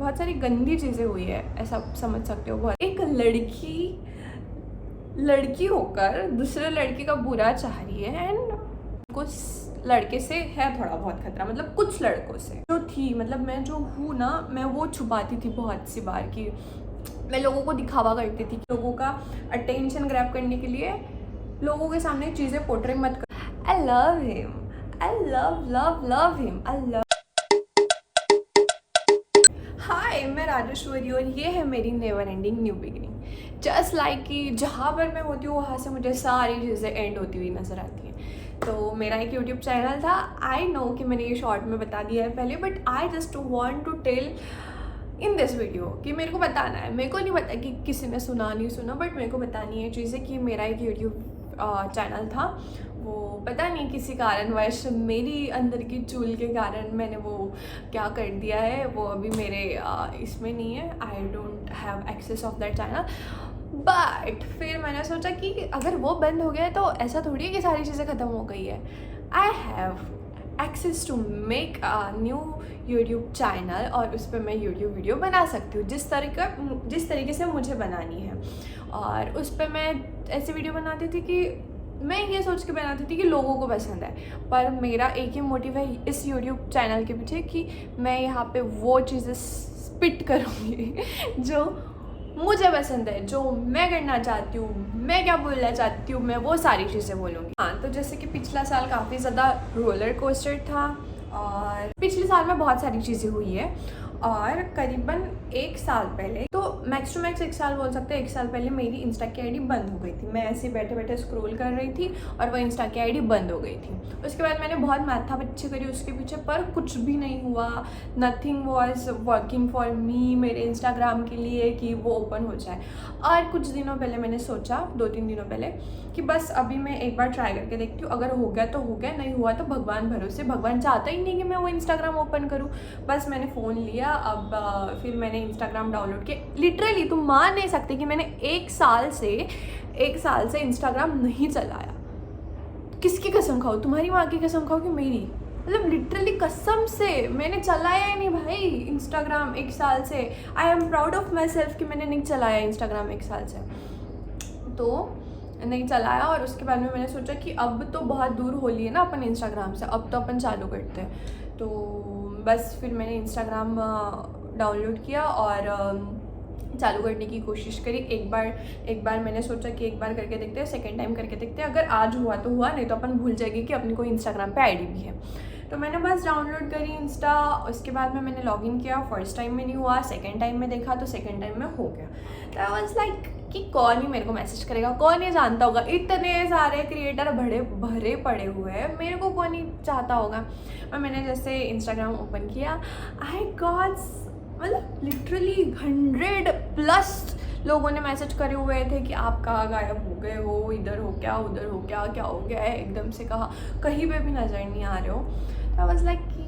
बहुत सारी गंदी चीज़ें हुई है, ऐसा समझ सकते हो। बहुत एक लड़की होकर दूसरे लड़के का बुरा चाह रही है एंड कुछ लड़के से है थोड़ा बहुत खतरा, मतलब कुछ लड़कों से जो थी, मतलब मैं जो हूँ ना, मैं वो छुपाती थी बहुत सी बार कि मैं लोगों को दिखावा करती थी, लोगों का अटेंशन ग्रैब करने के लिए लोगों के सामने चीज़ें पोर्ट्रे मत कर। I love him, I love him, I love. Hi, मैं राजेश्वरी और ये है मेरी never ending new beginning. Just like कि जहाँ पर मैं होती हूँ वहाँ से मुझे सारी चीज़ें एंड होती हुई नज़र आती हैं। तो मेरा एक यूट्यूब चैनल था, आई नो कि मैंने ये शॉर्ट में बता दिया है पहले, but I just want to tell in this video कि मेरे को बताना है। मेरे को नहीं पता कि किसी ने सुना नहीं सुना, बट मेरे को बतानी है चीज़ें कि मेरा एक यूट्यूब चैनल था, वो पता नहीं किसी कारणवश मेरी अंदर की चूल के कारण मैंने वो क्या कर दिया है, वो अभी मेरे इसमें नहीं है। I don't have access of that channel. But फिर मैंने सोचा कि अगर वो बंद हो गया तो ऐसा थोड़ी है कि सारी चीज़ें ख़त्म हो गई है। I have access to make a new YouTube channel और उस पर मैं यूट्यूब वीडियो बना सकती हूँ जिस तरीके से मुझे बनानी है। और उस पर मैं ऐसी वीडियो बनाती थी कि मैं ये सोच के बनाती थी कि लोगों को पसंद है, पर मेरा एक ही मोटिव है इस यूट्यूब चैनल के पीछे कि मैं यहाँ पे वो चीज़ें स्पिट करूँगी जो मुझे पसंद है, जो मैं करना चाहती हूँ, मैं क्या बोलना चाहती हूँ, मैं वो सारी चीज़ें बोलूँगी। हाँ, तो जैसे कि पिछला साल काफ़ी ज़्यादा रोलर कोस्टर था और पिछले साल में बहुत सारी चीज़ें हुई है। और करीबन एक साल पहले, तो मैक्स टू मैक्स एक साल बोल सकते हैं, एक साल पहले मेरी इंस्टा की आईडी बंद हो गई थी। मैं ऐसे बैठे बैठे स्क्रॉल कर रही थी और वो इंस्टा की आईडी बंद हो गई थी। उसके बाद मैंने बहुत माथापच्ची करी उसके पीछे, पर कुछ भी नहीं हुआ। Nothing was working for me मेरे इंस्टाग्राम के लिए कि वो ओपन हो जाए। और कुछ दिनों पहले मैंने सोचा, 2-3 दिनों पहले, कि बस अभी मैं एक बार ट्राई करके देखती हूँ, अगर हो गया तो हो गया, नहीं हुआ तो भगवान भरोसे। भगवान चाहता ही नहीं कि मैं वो इंस्टाग्राम ओपन करूँ। बस मैंने फ़ोन लिया, अब फिर मैंने इंस्टाग्राम डाउनलोड किया। लिटरली तुम मान नहीं सकते कि मैंने एक साल से इंस्टाग्राम नहीं चलाया। किसकी कसम खाओ, तुम्हारी माँ की कसम खाओ कि मेरी? मतलब लिटरली कसम से मैंने चलाया ही नहीं भाई इंस्टाग्राम एक साल से। I am proud of my self कि मैंने नहीं चलाया इंस्टाग्राम एक साल से, तो नहीं चलाया। और उसके बाद में मैंने सोचा कि अब तो बहुत दूर हो लिए ना अपन इंस्टाग्राम से, अब तो अपन चालू करते हैं। तो बस फिर मैंने इंस्टाग्राम डाउनलोड किया और चालू करने की कोशिश करी। एक बार मैंने सोचा कि एक बार करके देखते हैं, सेकेंड टाइम करके देखते हैं, अगर आज हुआ तो हुआ, नहीं तो अपन भूल जाएंगे कि अपनी कोई इंस्टाग्राम पे आईडी भी है। तो मैंने बस डाउनलोड करी इंस्टा, उसके बाद में मैंने लॉगिन किया। फर्स्ट टाइम में नहीं हुआ, सेकेंड टाइम में देखा तो सेकेंड टाइम में हो गया। तो आई वाज लाइक कि कौन ही मेरे को मैसेज करेगा, कौन ही जानता होगा, इतने सारे क्रिएटर भरे पड़े हुए हैं, मेरे को कौन ही चाहता होगा। और मैंने जैसे इंस्टाग्राम ओपन किया, आई गॉट मतलब लिटरली 100+ लोगों ने मैसेज करे हुए थे कि आप कहाँ गायब हो गए हो, इधर हो क्या, उधर हो क्या, क्या हो गया है, एकदम से कहा, कहीं पे भी नज़र नहीं आ रहे हो। आई वाज लाइक कि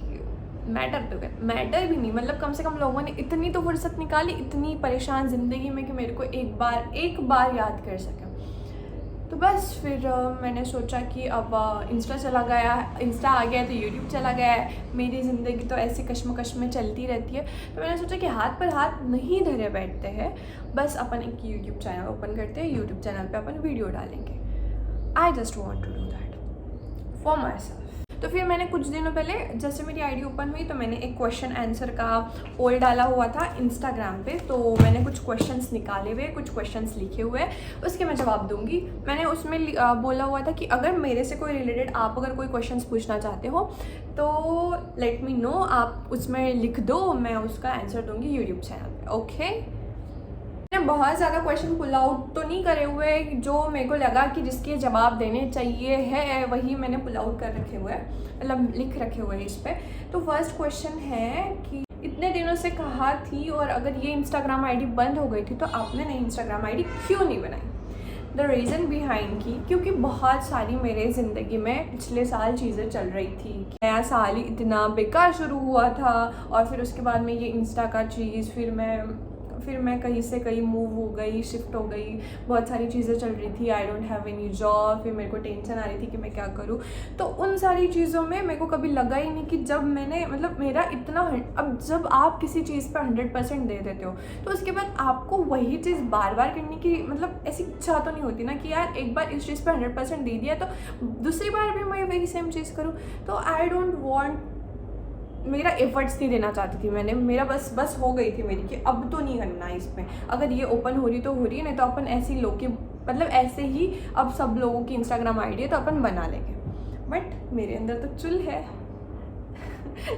मैटर भी नहीं, मतलब कम से कम लोगों ने इतनी तो फुर्सत निकाली इतनी परेशान ज़िंदगी में कि मेरे को एक बार याद कर सके। तो बस फिर मैंने सोचा कि अब इंस्टा आ गया तो यूट्यूब चला गया है। मेरी ज़िंदगी तो ऐसी कश्मकश में चलती रहती है। तो मैंने सोचा कि हाथ पर हाथ नहीं धरे बैठते हैं, बस अपन एक यूट्यूब चैनल ओपन करते हैं, यूट्यूब चैनल पे अपन वीडियो डालेंगे। I just want to do that for myself. तो फिर मैंने कुछ दिनों पहले जैसे मेरी आईडी ओपन हुई तो मैंने एक क्वेश्चन आंसर का पोल डाला हुआ था इंस्टाग्राम पे। तो मैंने कुछ क्वेश्चंस निकाले हुए, कुछ क्वेश्चंस लिखे हुए, उसके मैं जवाब दूंगी। मैंने उसमें बोला हुआ था कि अगर मेरे से कोई रिलेटेड आप अगर कोई क्वेश्चंस पूछना चाहते हो तो लेट मी नो, आप उसमें लिख दो, मैं उसका आंसर दूंगी यूट्यूब चैनल पर। ओके, मैंने बहुत ज़्यादा क्वेश्चन पुल आउट तो नहीं करे हुए, जो मेरे को लगा कि जिसके जवाब देने चाहिए है वही मैंने पुल आउट कर रखे हुए, मतलब लिख रखे हुए इस पर। तो फर्स्ट क्वेश्चन है कि इतने दिनों से कहा थी और अगर ये इंस्टाग्राम आईडी बंद हो गई थी तो आपने नई इंस्टाग्राम आईडी क्यों नहीं बनाई? द रीज़न बिहाइंड की, क्योंकि बहुत सारी मेरे ज़िंदगी में पिछले साल चीज़ें चल रही थी। नया साल ही इतना बेकार शुरू हुआ था और फिर उसके बाद में ये इंस्टा का चीज़, फिर मैं फिर मैं कहीं से कहीं मूव हो गई, शिफ्ट हो गई, बहुत सारी चीज़ें चल रही थी, आई डोंट हैव एनी जॉब, फिर मेरे को टेंशन आ रही थी कि मैं क्या करूँ। तो उन सारी चीज़ों में मेरे को कभी लगा ही नहीं कि जब मैंने मतलब मेरा इतना, अब जब आप किसी चीज़ पर 100% दे देते हो तो उसके बाद आपको वही चीज़ बार बार करने की मतलब ऐसी इच्छा तो नहीं होती ना कि यार एक बार इस चीज़ पर 100% दे दिया तो दूसरी बार भी मैं वही सेम चीज़ करूँ। तो आई डोंट वॉन्ट, मेरा एफर्ट्स नहीं देना चाहती थी मैंने, मेरा बस हो गई थी मेरी कि अब तो नहीं करना है इसमें, अगर ये ओपन हो रही तो हो रही है, नहीं तो अपन ऐसे ही लोग के मतलब ऐसे ही अब सब लोगों की इंस्टाग्राम आईडी है तो अपन बना लेंगे। बट मेरे अंदर तो चुल है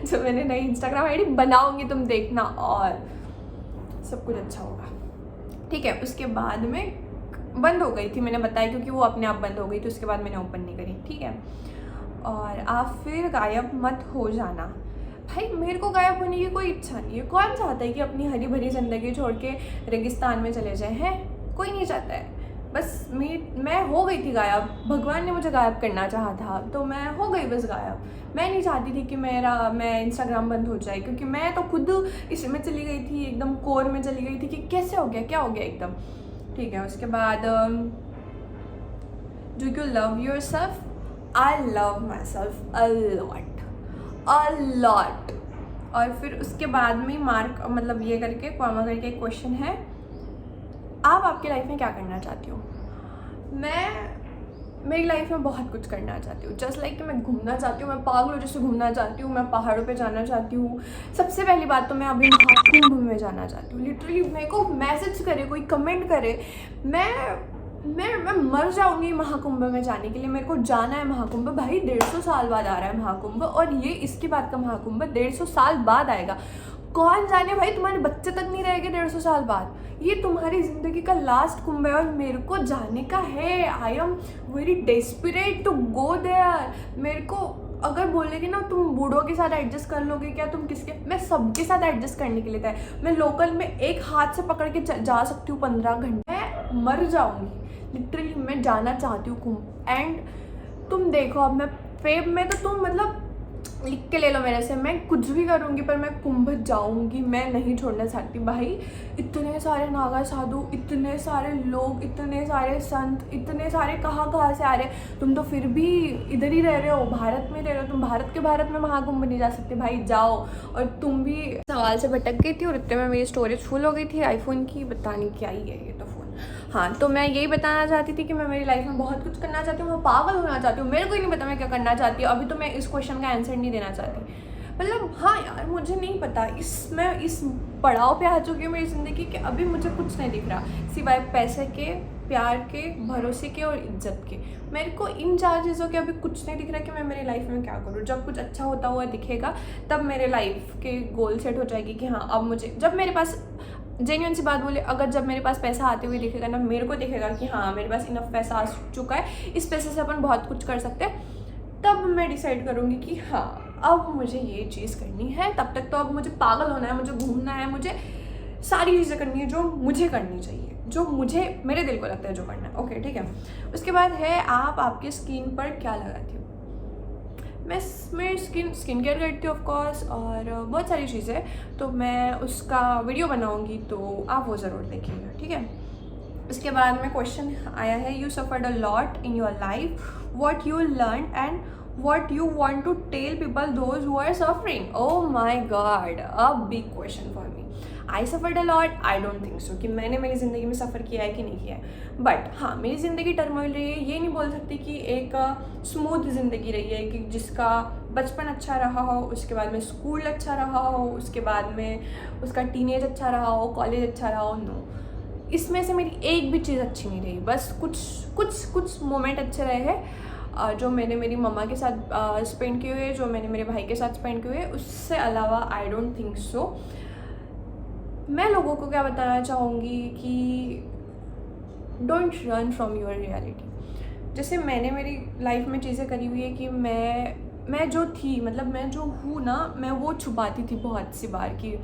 जो मैंने नई इंस्टाग्राम आईडी बनाऊंगी, तुम देखना, और सब कुछ अच्छा होगा। ठीक है, उसके बाद में बंद हो गई थी, मैंने बताया क्योंकि वो अपने आप बंद हो गई थी, उसके बाद मैंने ओपन नहीं करी। ठीक है, और आप फिर गायब मत हो जाना। भाई मेरे को गायब होने की कोई इच्छा नहीं है, कौन चाहता है कि अपनी हरी भरी ज़िंदगी छोड़ के रेगिस्तान में चले जाए, हैं कोई नहीं चाहता है। बस मैं हो गई थी गायब, भगवान ने मुझे गायब करना चाहा था तो मैं हो गई बस गायब। मैं नहीं चाहती थी कि मैं इंस्टाग्राम बंद हो जाए, क्योंकि मैं तो खुद इसमें चली गई थी, एकदम कोर में चली गई थी कि कैसे हो गया, क्या हो गया एकदम। ठीक है, उसके बाद do you love your self? I love my self a lot. और फिर उसके बाद में मार्क मतलब ये करके कॉमा करके एक क्वेश्चन है, आप आपकी लाइफ में क्या करना चाहती हो? मैं मेरी लाइफ में बहुत कुछ करना चाहती हूँ, जस्ट लाइक कि मैं घूमना चाहती हूँ, मैं पागलों जैसे घूमना चाहती हूँ, मैं पहाड़ों पे जाना चाहती हूँ। सबसे पहली बात तो मैं अभी महाकुंभ में जाना चाहती हूँ। लिटरली मेरे को मैसेज करे, कोई कमेंट करे, मैं मर जाऊंगी महाकुंभ में जाने के लिए। मेरे को जाना है महाकुंभ भाई, 150 साल बाद आ रहा है महाकुंभ, और ये इसकी बात का महाकुंभ 150 साल बाद आएगा। कौन जाने भाई, तुम्हारे बच्चे तक नहीं रहेंगे 150 साल बाद, ये तुम्हारी ज़िंदगी का लास्ट कुंभ है और मेरे को जाने का है। I am very desperate to go there. मेरे को अगर बोलेगी ना तुम बूढ़ों के साथ एडजस्ट कर लोगे क्या, तुम किसके, मैं सबके साथ एडजस्ट करने के लिए था। मैं लोकल में एक हाथ से पकड़ के जा सकती हूँ 15 घंटे, मैं मर जाऊँगी लिटरली। मैं जाना चाहती हूँ कुंभ। एंड तुम देखो अब मैं फेब में, तो तुम मतलब लिख के ले लो मेरे से, मैं कुछ भी करूँगी पर मैं कुंभ जाऊँगी, मैं नहीं छोड़ना चाहती। भाई इतने सारे नागा साधु, इतने सारे लोग, इतने सारे संत, इतने सारे कहाँ से आ रहे, तुम तो फिर भी इधर ही रह रहे हो, भारत में रह रहे हो, तुम भारत में महाकुंभ नहीं जा सकते। भाई जाओ। और तुम भी सवाल से भटक गई थी और इतने में मेरी स्टोरेज फुल हो गई थी आईफोन की, पता नहीं क्या ही है ये तो फ़ोन। हाँ, तो मैं यही बताना चाहती थी कि मैं मेरी लाइफ में बहुत कुछ करना चाहती हूँ, मैं पागल होना चाहती हूँ, मेरे को ही नहीं पता मैं क्या करना चाहती हूँ। अभी तो मैं इस क्वेश्चन का आंसर नहीं देना चाहती, मतलब हाँ यार मुझे नहीं पता, मैं इस पड़ाव पे आ चुकी हूँ मेरी ज़िंदगी के, अभी मुझे कुछ नहीं दिख रहा सिवाय पैसे के, प्यार के, भरोसे के और इज्जत के। मेरे को इन 4 चीज़ों के अभी कुछ नहीं दिख रहा कि मैं मेरी लाइफ में क्या करूँ। जब कुछ अच्छा होता हुआ दिखेगा तब मेरे लाइफ के गोल सेट हो जाएगी कि हाँ अब मुझे, जब मेरे पास जेन्युइन सी बात बोले, अगर जब मेरे पास पैसा आते हुए दिखेगा ना, मेरे को दिखेगा कि हाँ मेरे पास इनफ पैसा आ चुका है, इस पैसे से अपन बहुत कुछ कर सकते हैं, तब मैं डिसाइड करूँगी कि हाँ अब मुझे ये चीज़ करनी है। तब तक तो अब मुझे पागल होना है, मुझे घूमना है, मुझे सारी चीज़ें करनी है जो मुझे करनी चाहिए, जो मुझे मेरे दिल को लगता है जो करना है। ओके ठीक है, उसके बाद है आप आपकी स्किन पर क्या लगाती हो? मैं स्किन केयर करती हूँ ऑफकोर्स, और बहुत सारी चीज़ें, तो मैं उसका वीडियो बनाऊँगी तो आप वो ज़रूर देखिएगा। ठीक है, उसके बाद में क्वेश्चन आया है, you suffered a lot in your life, what you learn and what you want to tell people those who are suffering? Oh my god, a big question for me. I suffered a lot. I don't think so कि मैंने मेरी ज़िंदगी में सफ़र किया है कि नहीं किया है, बट हाँ मेरी ज़िंदगी टर्मोइल रही है। ये नहीं बोल सकती कि एक स्मूथ ज़िंदगी रही है कि जिसका बचपन अच्छा रहा हो, उसके बाद में स्कूल अच्छा रहा हो, उसके बाद में उसका टीनेज अच्छा रहा हो, कॉलेज अच्छा रहा हो। नो, इसमें से मेरी एक भी चीज़ अच्छी नहीं रही। बस कुछ मोमेंट अच्छे रहे हैं जो मैंने मेरी मम्मा के साथ स्पेंड किए हुए, जो मैंने मेरे भाई के साथ स्पेंड किए हुए, उससे अलावा आई डोंट थिंक सो। मैं लोगों को क्या बताना चाहूँगी कि don't run from your reality. जैसे मैंने मेरी लाइफ में चीज़ें करी हुई है कि मैं जो थी, मतलब मैं जो हूँ ना, मैं वो छुपाती थी बहुत सी बार कि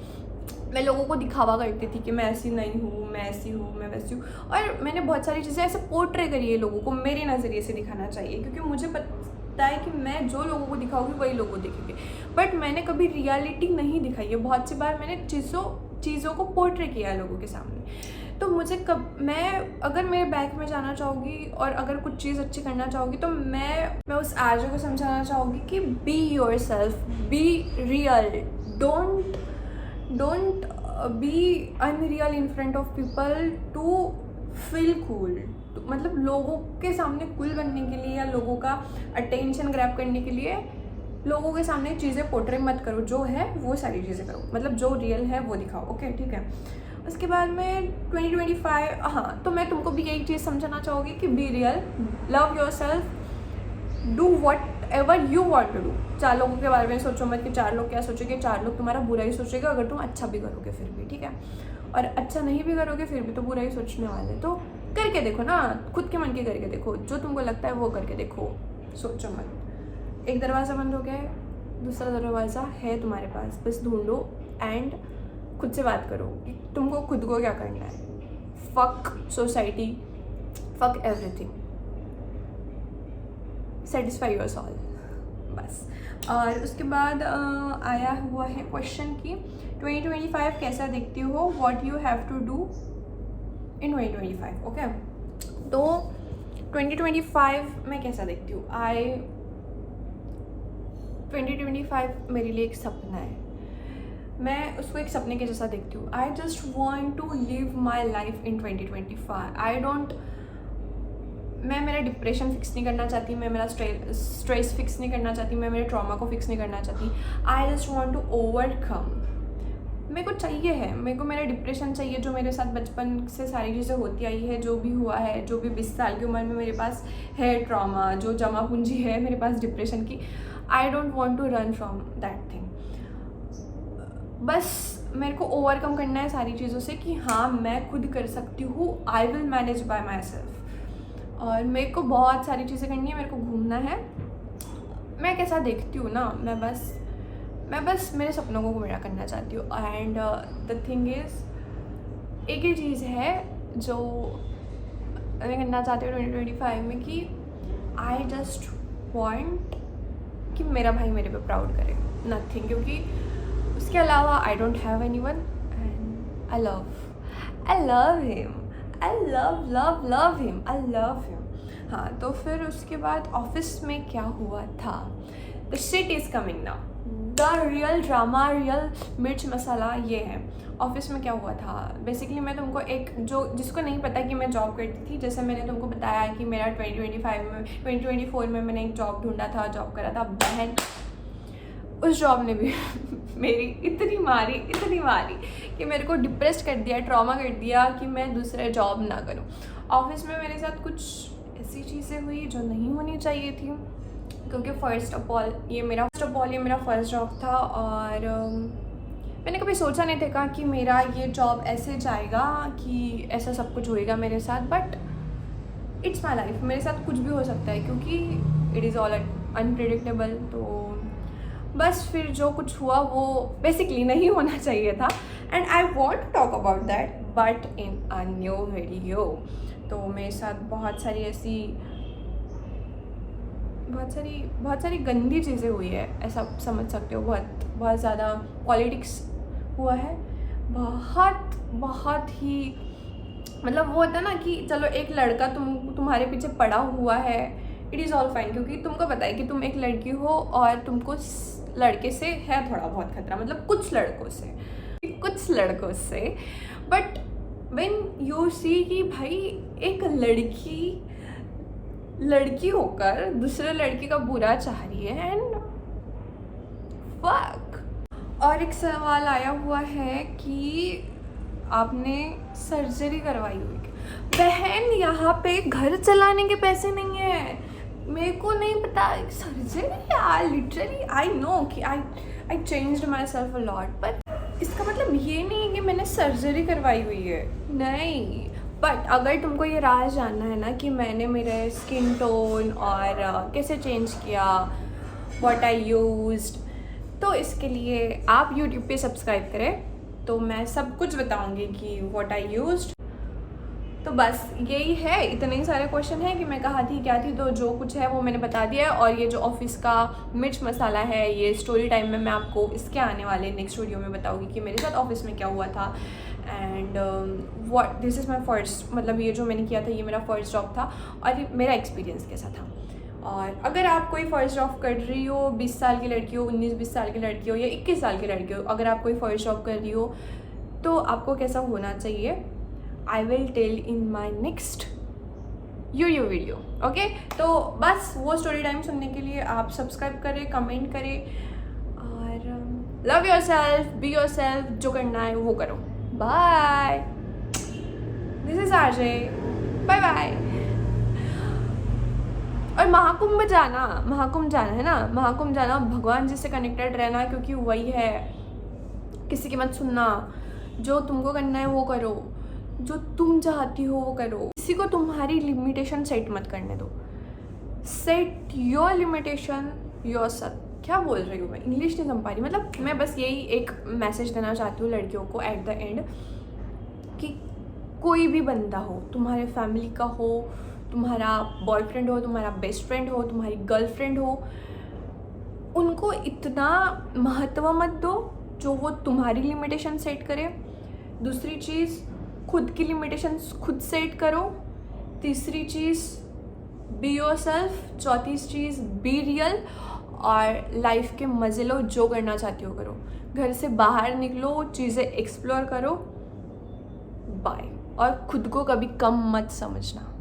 मैं लोगों को दिखावा करती थी कि मैं ऐसी नहीं हूँ, मैं ऐसी हूँ, मैं वैसी हूँ। और मैंने बहुत सारी चीज़ें ऐसे पोर्ट्रे करी है लोगों को, मेरे नज़रिए से दिखाना चाहिए, क्योंकि मुझे पता है कि मैं जो लोगों को दिखाऊंगी वही लोगों को देखेंगे। बट मैंने कभी रियलिटी नहीं दिखाई है। बहुत सी बार मैंने चीज़ों चीज़ों को पोर्ट्रे किया है लोगों के सामने। तो मुझे मैं अगर मेरे बैक में जाना चाहूँगी और अगर कुछ चीज़ अच्छी करना चाहूँगी तो मैं उस आरजे को समझाना चाहूँगी कि be yourself, be real, don't be unreal in front of people to feel cool. मतलब लोगों के सामने कूल बनने के लिए या लोगों का अटेंशन ग्रैब करने के लिए लोगों के सामने चीज़ें पोर्ट्रे मत करो, जो है वो सारी चीज़ें करो, मतलब जो रियल है वो दिखाओ। ओके, ठीक है। उसके बाद में 2025, हाँ, तो मैं तुमको भी यही चीज़ समझाना चाहूँगी कि be real, love yourself, do whatever you want to do. 4 लोगों के बारे में सोचो मत कि 4 लोग क्या सोचेंगे, 4 लोग तुम्हारा बुरा ही सोचेगा अगर तुम अच्छा भी करोगे फिर भी, ठीक है। और अच्छा नहीं भी करोगे फिर भी तो बुरा ही सोचने वाले। तो करके देखो ना, खुद के मन के करके देखो, जो तुमको लगता है वो करके देखो, सोचो मत। एक दरवाज़ा बंद हो गया है, दूसरा दरवाज़ा है तुम्हारे पास, बस ढूंढो एंड खुद से बात करो कि तुमको खुद को क्या करना है। Fuck society, fuck everything, satisfy your soul, बस। और उसके बाद आया हुआ है क्वेश्चन कि 2025 कैसा देखती हो, what you have to do in 2025। Okay, तो 2025 मैं कैसा देखती हूँ, 2025 मेरे लिए एक सपना है, मैं उसको एक सपने के जैसा देखती हूँ। I just want to live my life in 2025। मैं मेरा डिप्रेशन फिक्स नहीं करना चाहती, मैं मेरा स्ट्रेस फिक्स नहीं करना चाहती, मैं मेरे ट्रॉमा को फिक्स नहीं करना चाहती। I just want to overcome. मेरे को चाहिए है, मेरे को मेरा डिप्रेशन चाहिए जो मेरे साथ बचपन से सारी चीज़ें होती आई है, जो भी हुआ है, जो भी 20 साल की उम्र में मेरे पास है ट्रॉमा, जो जमा पूंजी है मेरे पास डिप्रेशन की। I don't want to run from that thing. बस मेरे को ओवरकम करना है सारी चीज़ों से कि हाँ मैं खुद कर सकती हूँ, I will manage by my self. और मेरे को बहुत सारी चीज़ें करनी है, मेरे को घूमना है। मैं कैसा देखती हूँ ना, मैं बस मेरे सपनों को पूरा करना चाहती हूँ। एंड द थिंग इज़, एक ही चीज़ है जो मैं करना चाहती हूँ 2025 में कि आई जस्ट वॉन्ट कि मेरा भाई मेरे पे प्राउड करे, नथिंग। क्योंकि उसके अलावा आई don't have anyone and I love him, I love him. हाँ, तो फिर उसके बाद ऑफिस में क्या हुआ था, the shit is coming now, the real drama, real मिर्च मसाला ये है। ऑफिस में क्या हुआ था, बेसिकली मैं तुमको एक जिसको नहीं पता कि मैं जॉब करती थी, जैसे मैंने तुमको बताया कि मेरा 2024 में मैंने एक जॉब ढूंढा था, जॉब करा था। बहन, उस जॉब ने भी मेरी इतनी मारी कि मेरे को डिप्रेस कर दिया, ट्रॉमा कर दिया कि मैं दूसरे जॉब ना करूं। ऑफिस में मेरे साथ कुछ ऐसी चीज़ें हुई जो नहीं होनी चाहिए थी, क्योंकि फर्स्ट ऑफ ऑल ये मेरा फर्स्ट जॉब था। और मैंने कभी सोचा नहीं था कि मेरा ये जॉब ऐसे जाएगा, कि ऐसा सब कुछ होएगा मेरे साथ। बट इट्स माई लाइफ, मेरे साथ कुछ भी हो सकता है क्योंकि इट इज़ ऑल अनप्रिडिक्टेबल। तो बस फिर जो कुछ हुआ वो बेसिकली नहीं होना चाहिए था, and I want to talk about that but in a new video. तो मेरे साथ बहुत सारी गंदी चीज़ें हुई है, ऐसा समझ सकते हो। बहुत ज़्यादा पॉलिटिक्स हुआ है, बहुत ही, मतलब वो होता है ना कि चलो एक लड़का तुम्हारे पीछे पड़ा हुआ है, इट इज़ ऑल फाइन, क्योंकि तुमको पता है कि तुम एक लड़की हो और तुमको लड़के से है थोड़ा बहुत खतरा, मतलब कुछ लड़कों से। बट व्हेन यू सी कि भाई एक लड़की होकर दूसरे लड़के का बुरा चाह रही है, एंड फक। और एक सवाल आया हुआ है कि आपने सर्जरी करवाई हुई। बहन, यहाँ पे घर चलाने के पैसे नहीं है, मेरे को नहीं पता सर्जरी यार, लिटरली आई नो कि आई changed my self a lot, पर इसका मतलब ये नहीं है कि मैंने सर्जरी करवाई हुई है, नहीं। बट अगर तुमको ये राज जानना है ना कि मैंने मेरे स्किन टोन और कैसे चेंज किया, व्हाट आई यूज्ड, तो इसके लिए आप यूट्यूब पे सब्सक्राइब करें, तो मैं सब कुछ बताऊंगी कि व्हाट आई यूज्ड। तो बस यही है, इतने ही सारे क्वेश्चन हैं कि मैं कहाँ थी क्या थी, तो जो कुछ है वो मैंने बता दिया है। और ये जो ऑफिस का मिर्च मसाला है, ये स्टोरी टाइम में मैं आपको इसके आने वाले नेक्स्ट वीडियो में बताऊँगी कि मेरे साथ ऑफिस में क्या हुआ था। And what this is my first, मतलब ये जो मैंने किया था ये मेरा फर्स्ट जॉब था और ये मेरा एक्सपीरियंस कैसा था। और अगर आप कोई फर्स्ट जॉब कर रही हो, 20 साल की लड़की हो, 19-20 साल की लड़की हो या 21 साल की लड़की हो, अगर आप कोई फर्स्ट जॉब कर रही हो तो आपको कैसा होना चाहिए, I will tell in my next YouTube video. Okay, तो बस वो स्टोरी टाइम सुनने के लिए आप सब्सक्राइब करें, कमेंट करें और love yourself, be yourself, जो करना है वो करो। Bye, this is RJ, bye bye. और महाकुंभ जाना है ना, महाकुंभ जाना, भगवान जी से कनेक्टेड रहना, क्योंकि वही है, किसी की मत सुनना, जो तुमको करना है वो करो, जो तुम चाहती हो वो करो, किसी को तुम्हारी लिमिटेशन सेट मत करने दो। Set your limitation yourself. क्या बोल रही हूँ मैं, इंग्लिश नहीं समझ पा रही, मतलब मैं बस यही एक मैसेज देना चाहती हूँ लड़कियों को एट द एंड कि कोई भी बंदा हो, तुम्हारे फैमिली का हो, तुम्हारा बॉयफ्रेंड हो, तुम्हारा बेस्ट फ्रेंड हो, तुम्हारी गर्लफ्रेंड हो, उनको इतना महत्व मत दो जो वो तुम्हारी लिमिटेशन सेट करे। दूसरी चीज़, खुद की लिमिटेशन खुद सेट करो। तीसरी चीज़, बी योर सेल्फ। चौथी चीज़, बी रियल। और लाइफ के मज़े लो, जो करना चाहती हो करो, घर से बाहर निकलो, चीज़ें एक्सप्लोर करो। बाय। और खुद को कभी कम मत समझना।